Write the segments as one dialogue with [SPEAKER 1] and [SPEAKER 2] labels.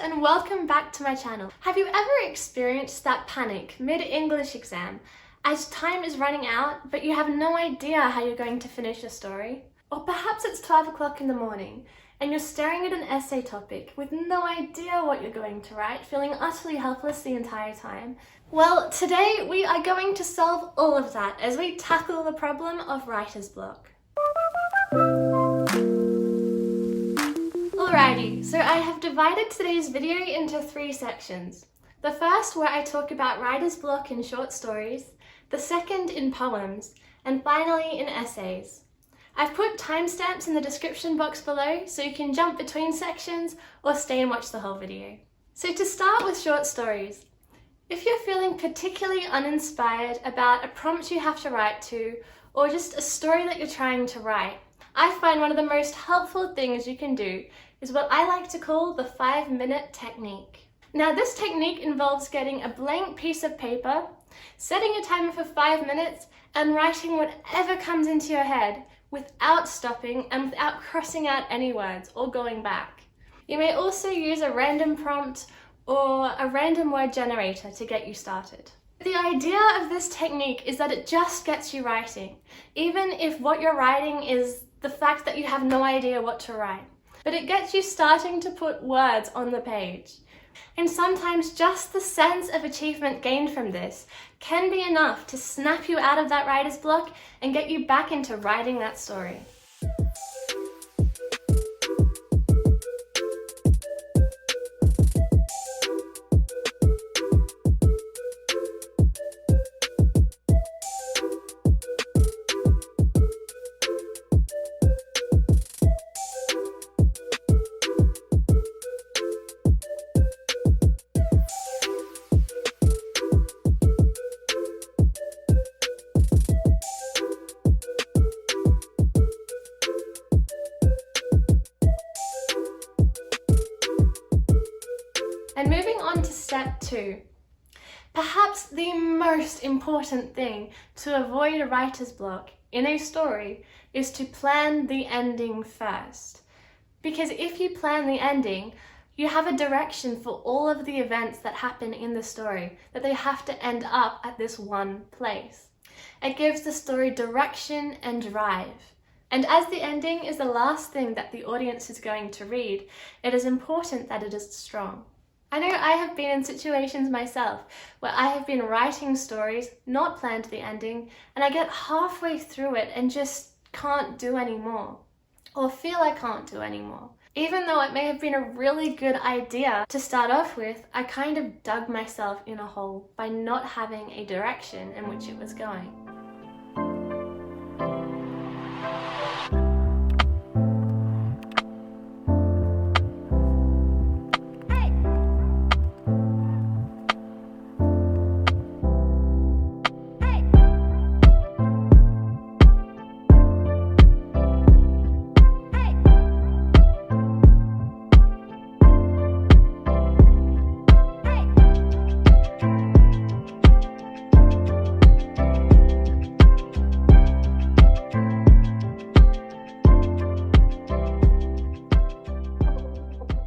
[SPEAKER 1] and welcome back to my channel. Have you ever experienced that panic mid-English exam as time is running out but you have no idea how you're going to finish your story? Or perhaps it's 12 o'clock in the morning and you're staring at an essay topic with no idea what you're going to write, feeling utterly helpless the entire time. Well, today we are going to solve all of that as we tackle the problem of writer's block. Alrighty, so I have divided today's video into 3 sections. The first where I talk about writer's block in short stories, the second in poems, and finally in essays. I've put timestamps in the description box below so you can jump between sections or stay and watch the whole video. So to start with short stories, if you're feeling particularly uninspired about a prompt you have to write to, or just a story that you're trying to write, I find one of the most helpful things you can do is what I like to call the 5-minute technique. Now this technique involves getting a blank piece of paper, setting a timer for 5 minutes, and writing whatever comes into your head without stopping and without crossing out any words or going back. You may also use a random prompt or a random word generator to get you started. The idea of this technique is that it just gets you writing, even if what you're writing is the fact that you have no idea what to write. But it gets you starting to put words on the page. And sometimes just the sense of achievement gained from this can be enough to snap you out of that writer's block and get you back into writing that story. And moving on to step 2. Perhaps the most important thing to avoid a writer's block in a story is to plan the ending first. Because if you plan the ending, you have a direction for all of the events that happen in the story, that they have to end up at this one place. It gives the story direction and drive. And as the ending is the last thing that the audience is going to read, it is important that it is strong. I know I have been in situations myself where I have been writing stories, not planned the ending, and I get halfway through it and just can't do anymore, or feel I can't do anymore. Even though it may have been a really good idea to start off with, I kind of dug myself in a hole by not having a direction in which it was going.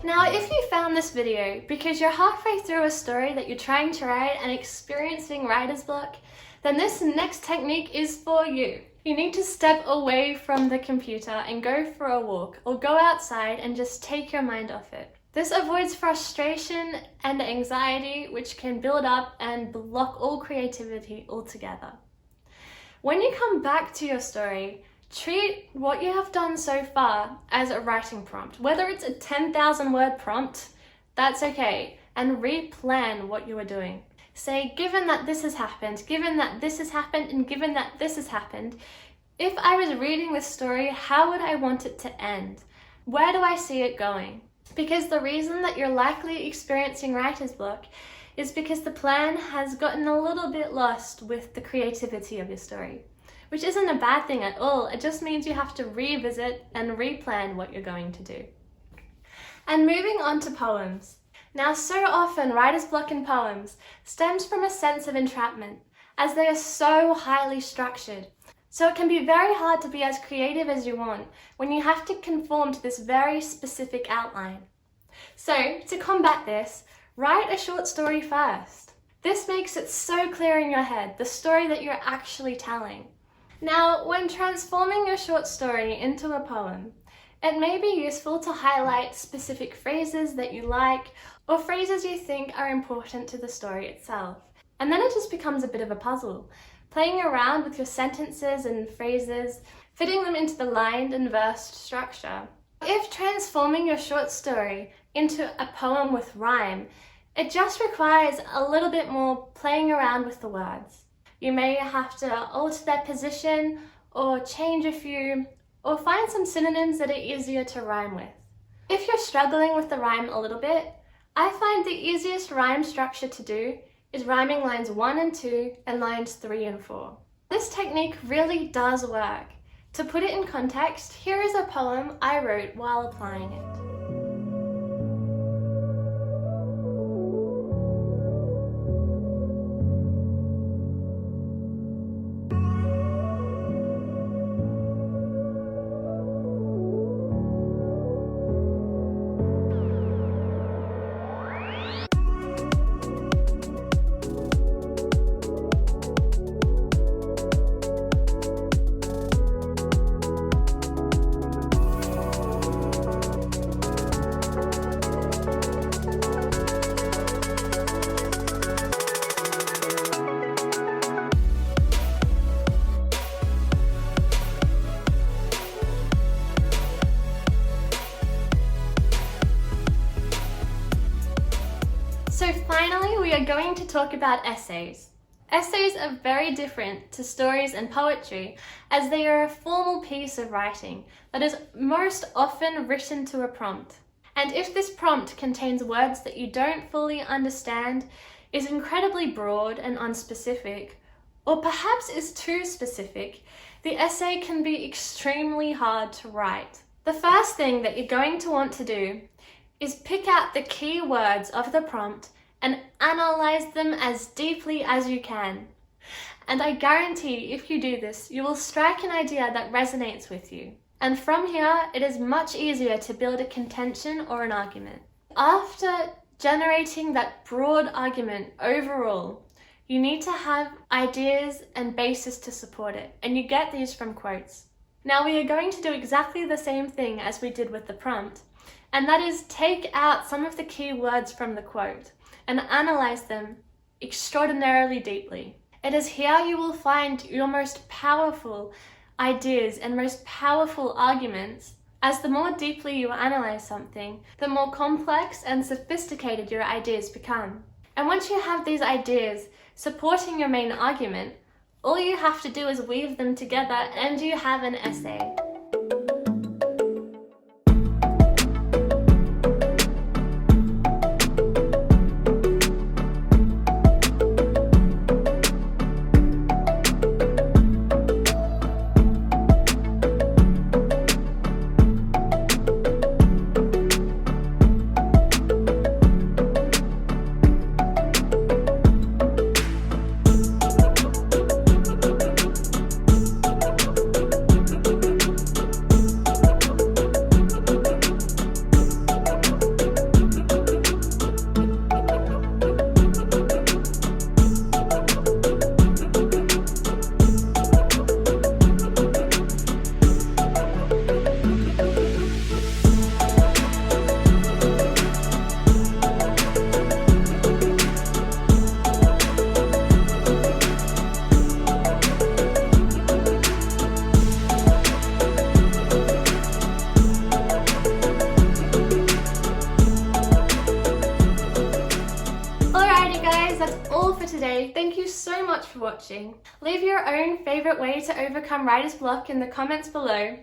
[SPEAKER 1] Now, if you found this video because you're halfway through a story that you're trying to write and experiencing writer's block, then this next technique is for you. You need to step away from the computer and go for a walk, or go outside and just take your mind off it. This avoids frustration and anxiety, which can build up and block all creativity altogether. When you come back to your story, treat what you have done so far as a writing prompt. Whether it's a 10,000 word prompt, that's okay, and replan what you are doing. Say, given that this has happened, given that this has happened, and given that this has happened, if I was reading this story, how would I want it to end? Where do I see it going? Because the reason that you're likely experiencing writer's block is because the plan has gotten a little bit lost with the creativity of your story. Which isn't a bad thing at all, it just means you have to revisit and replan what you're going to do. And moving on to poems. Now, so often writer's block in poems stems from a sense of entrapment, as they are so highly structured. So it can be very hard to be as creative as you want when you have to conform to this very specific outline. So, to combat this, write a short story first. This makes it so clear in your head, the story that you're actually telling. Now, when transforming your short story into a poem, it may be useful to highlight specific phrases that you like or phrases you think are important to the story itself. And then it just becomes a bit of a puzzle, playing around with your sentences and phrases, fitting them into the lined and versed structure. If transforming your short story into a poem with rhyme, it just requires a little bit more playing around with the words. You may have to alter their position or change a few, or find some synonyms that are easier to rhyme with. If you're struggling with the rhyme a little bit, I find the easiest rhyme structure to do is rhyming lines 1 and 2 and lines 3 and 4. This technique really does work. To put it in context, here is a poem I wrote while applying it. So finally, we are going to talk about essays. Essays are very different to stories and poetry, as they are a formal piece of writing that is most often written to a prompt. And if this prompt contains words that you don't fully understand, is incredibly broad and unspecific, or perhaps is too specific, the essay can be extremely hard to write. The first thing that you're going to want to do is pick out the key words of the prompt and analyze them as deeply as you can. And I guarantee if you do this, you will strike an idea that resonates with you. And from here, it is much easier to build a contention or an argument. After generating that broad argument overall, you need to have ideas and basis to support it, and you get these from quotes. Now we are going to do exactly the same thing as we did with the prompt, and that is take out some of the key words from the quote and analyze them extraordinarily deeply. It is here you will find your most powerful ideas and most powerful arguments, as the more deeply you analyze something, the more complex and sophisticated your ideas become. And once you have these ideas supporting your main argument, all you have to do is weave them together and you have an essay. That's all for today. Thank you so much for watching. Leave your own favourite way to overcome writer's block in the comments below.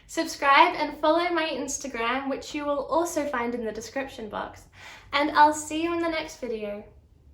[SPEAKER 1] Subscribe and follow my Instagram, which you will also find in the description box. And I'll see you in the next video.